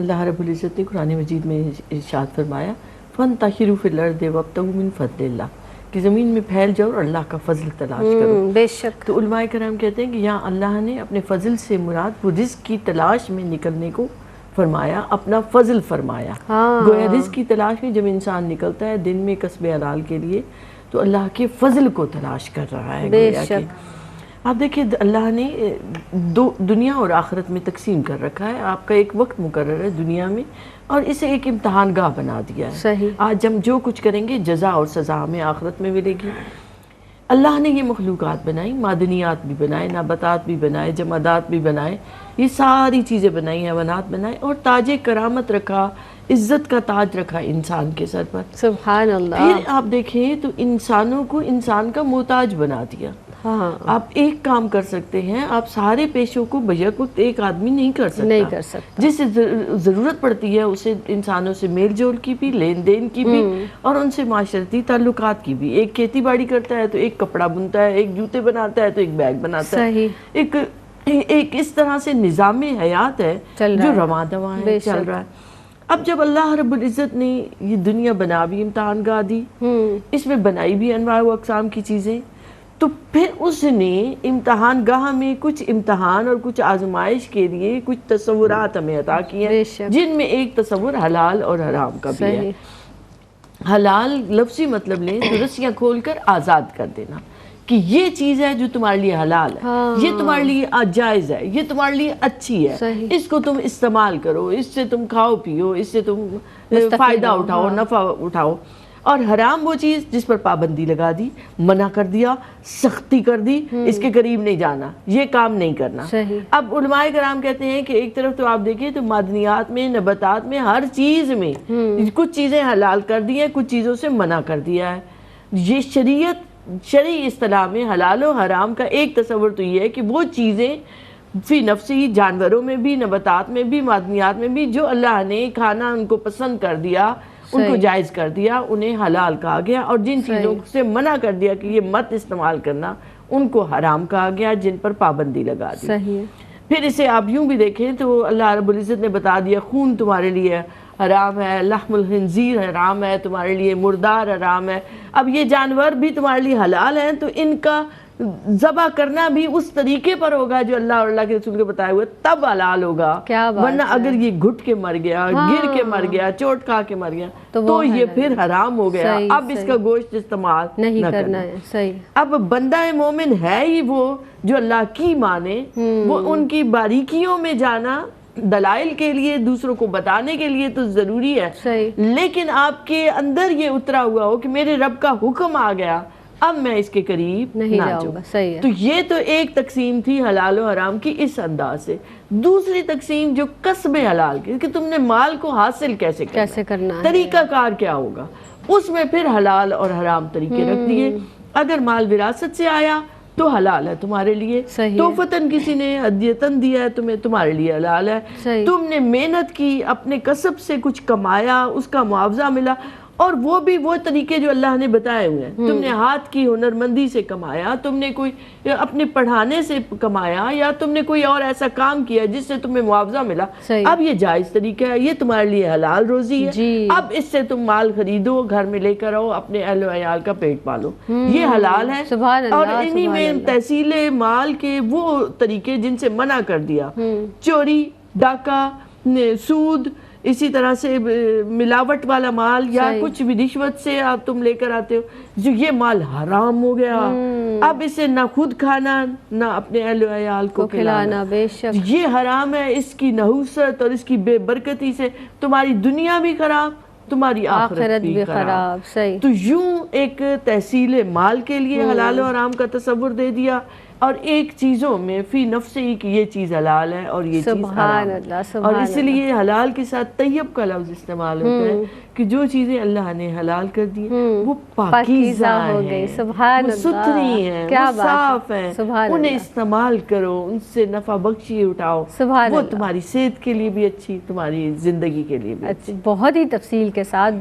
اللہ رب العزت نے قرآن مجید میں ارشاد فرمایا فَانْتَشِرُوا فِي الْأَرْضِ وَابْتَغُوا مِنْ فَضْلِ اللَّهِ کہ زمین میں پھیل جاؤ اور اللہ کا فضل تلاش کرو۔ بے شک۔ تو علماء کرام کہتے ہیں کہ یہاں اللہ نے اپنے فضل سے مراد وہ رزق کی تلاش میں نکلنے کو فرمایا، اپنا فضل فرمایا۔ گویا رزق کی تلاش میں جب انسان نکلتا ہے دن میں کسب حلال کے لیے تو اللہ کے فضل کو تلاش کر رہا ہے۔ بے گویا کہ شک۔ آپ دیکھیں اللہ نے دنیا اور آخرت میں تقسیم کر رکھا ہے، آپ کا ایک وقت مقرر ہے دنیا میں اور اسے ایک امتحان گاہ بنا دیا ہے۔ صحیح۔ آج ہم جو کچھ کریں گے جزا اور سزا ہمیں آخرت میں ملے گی۔ اللہ نے یہ مخلوقات بنائی، معدنیات بھی بنائے، نباتات بھی بنائے، جمادات بھی بنائے، یہ ساری چیزیں بنائی، حیوانات بنائے اور تاج کرامت رکھا، عزت کا تاج رکھا انسان کے سر پر۔ سبحان اللہ۔ پھر آپ دیکھیں تو انسانوں کو انسان کا محتاج بنا دیا۔ آپ ایک کام کر سکتے ہیں، آپ سارے پیشوں کو بیک وقت ایک آدمی نہیں کر سکتا۔ جس سے ضرورت پڑتی ہے اسے انسانوں سے میل جول کی بھی، لین دین کی بھی اور ان سے معاشرتی تعلقات کی بھی۔ ایک کھیتی باڑی کرتا ہے تو ایک کپڑا بنتا ہے، ایک جوتے بناتا ہے تو ایک بیگ بناتا ہے۔ ایک اس طرح سے نظام حیات ہے جو رواں دواں ہے، چل رہا ہے۔ اب جب اللہ رب العزت نے یہ دنیا بنا بھی امتحان گاہ دی، اس میں بنائی بھی انواع و اقسام کی چیزیں، تو پھر اس نے امتحان گاہ میں کچھ امتحان اور کچھ آزمائش کے لیے کچھ تصورات ہمیں عطا کیے ہیں، جن میں ایک تصور حلال اور حرام کا بھی ہے۔ حلال لفظی مطلب لیں تو رسیاں کھول کر آزاد کر دینا کہ یہ چیز ہے جو تمہارے لیے حلال ہے، یہ تمہارے لیے جائز ہے، یہ تمہارے لیے اچھی ہے، اس کو تم استعمال کرو، اس سے تم کھاؤ پیو، اس سے تم فائدہ اٹھاؤ، نفع اٹھاؤ۔ اور حرام وہ چیز جس پر پابندی لگا دی، منع کر دیا، سختی کر دی، اس کے قریب نہیں جانا، یہ کام نہیں کرنا۔ اب علماء کرام کہتے ہیں کہ ایک طرف تو آپ دیکھیں تو معدنیات میں، نباتات میں، ہر چیز میں کچھ چیزیں حلال کر دی ہیں، کچھ چیزوں سے منع کر دیا ہے۔ یہ شرعی اصطلاح میں حلال و حرام کا ایک تصور تو یہ ہے کہ وہ چیزیں فی نفسی، جانوروں میں بھی، نباتات میں بھی، معدنیات میں بھی، جو اللہ نے کھانا ان کو پسند کر دیا، ان کو جائز کر دیا، انہیں حلال کہا گیا، اور جن چیزوں سے منع کر دیا کہ یہ مت استعمال کرنا، ان کو حرام کہا گیا، جن پر پابندی لگا دی۔ پھر اسے آپ یوں بھی دیکھیں تو اللہ رب العزت نے بتا دیا خون تمہارے لیے حرام ہے، لحم الخنزیر حرام ہے تمہارے لیے، مردار حرام ہے۔ اب یہ جانور بھی تمہارے لیے حلال ہیں تو ان کا ذبح کرنا بھی اس طریقے پر ہوگا جو اللہ اور اللہ کے رسول کے بتائے ہوئے، تب حلال ہوگا۔ ورنہ اگر یہ گھٹ کے مر گیا، گر کے مر گیا، چوٹ کھا کے مر گیا تو یہ پھر حرام ہو گیا، اب اس کا گوشت استعمال نہ کرنا۔ اب بندہ مومن ہے ہی وہ جو اللہ کی مانے، وہ ان کی باریکیوں میں جانا دلائل کے لیے، دوسروں کو بتانے کے لیے تو ضروری ہے، لیکن آپ کے اندر یہ اترا ہوا ہو کہ میرے رب کا حکم آ گیا، اب میں اس کے قریب نہ جاؤں۔ تو یہ تو ایک تقسیم تھی حلال و حرام کی اس انداز سے۔ دوسری تقسیم جو کسب حلال کی کہ تم نے مال کو حاصل کیسے کرنا ہے، طریقہ کار کیا ہوگا، اس میں پھر حلال اور حرام طریقے رکھ دیے۔ اگر مال وراثت سے آیا تو حلال ہے تمہارے لیے، توفتاً کسی نے ہدیتاً دیا ہے تمہیں، تمہارے لیے حلال ہے۔ تم نے محنت کی، اپنے کسب سے کچھ کمایا، اس کا معاوضہ ملا، اور وہ بھی وہ طریقے جو اللہ نے بتائے ہوئے ہیں۔ تم نے ہاتھ کی ہنرمندی سے کمایا، تم نے کوئی اپنے پڑھانے سے کمایا، یا تم نے کوئی اور ایسا کام کیا جس سے تمہیں معاوضہ ملا، اب یہ جائز طریقہ ہے، یہ تمہارے لیے حلال روزی ہے۔ اب اس سے تم مال خریدو، گھر میں لے کر آؤ، اپنے اہل و عیال کا پیٹ پالو، یہ حلال ہے۔ اور انہی میں تحصیل مال کے وہ طریقے جن سے منع کر دیا، چوری، ڈاکہ، سود، اسی طرح سے ملاوٹ والا مال، یا کچھ بھی رشوت سے آپ تم لے کر آتے ہو، جو یہ مال حرام ہو گیا۔ اب اسے نہ خود کھانا، نہ اپنے اہل و عیال کو کھلانا، یہ حرام ہے۔ اس کی نحوست اور اس کی بے برکتی سے تمہاری دنیا بھی خراب، تمہاری آخرت بھی خراب۔ تو یوں ایک تحصیل مال کے لیے حلال و حرام کا تصور دے دیا، اور ایک چیزوں میں فی نفس ہی کہ یہ چیز حلال ہے اور یہ چیز حرام ہے۔ اور اس لیے حلال کے ساتھ طیب کا لفظ استعمال ہوتا ہے کہ جو چیزیں اللہ نے حلال کر دی وہ پاکیزہ ہیں، وہ ستھری ہیں، وہ صاف ہیں، انہیں استعمال کرو، ان سے نفع بخشی اٹھاؤ، وہ تمہاری صحت کے لیے بھی اچھی، تمہاری زندگی کے لیے بھی اچھی۔ بہت ہی تفصیل کے ساتھ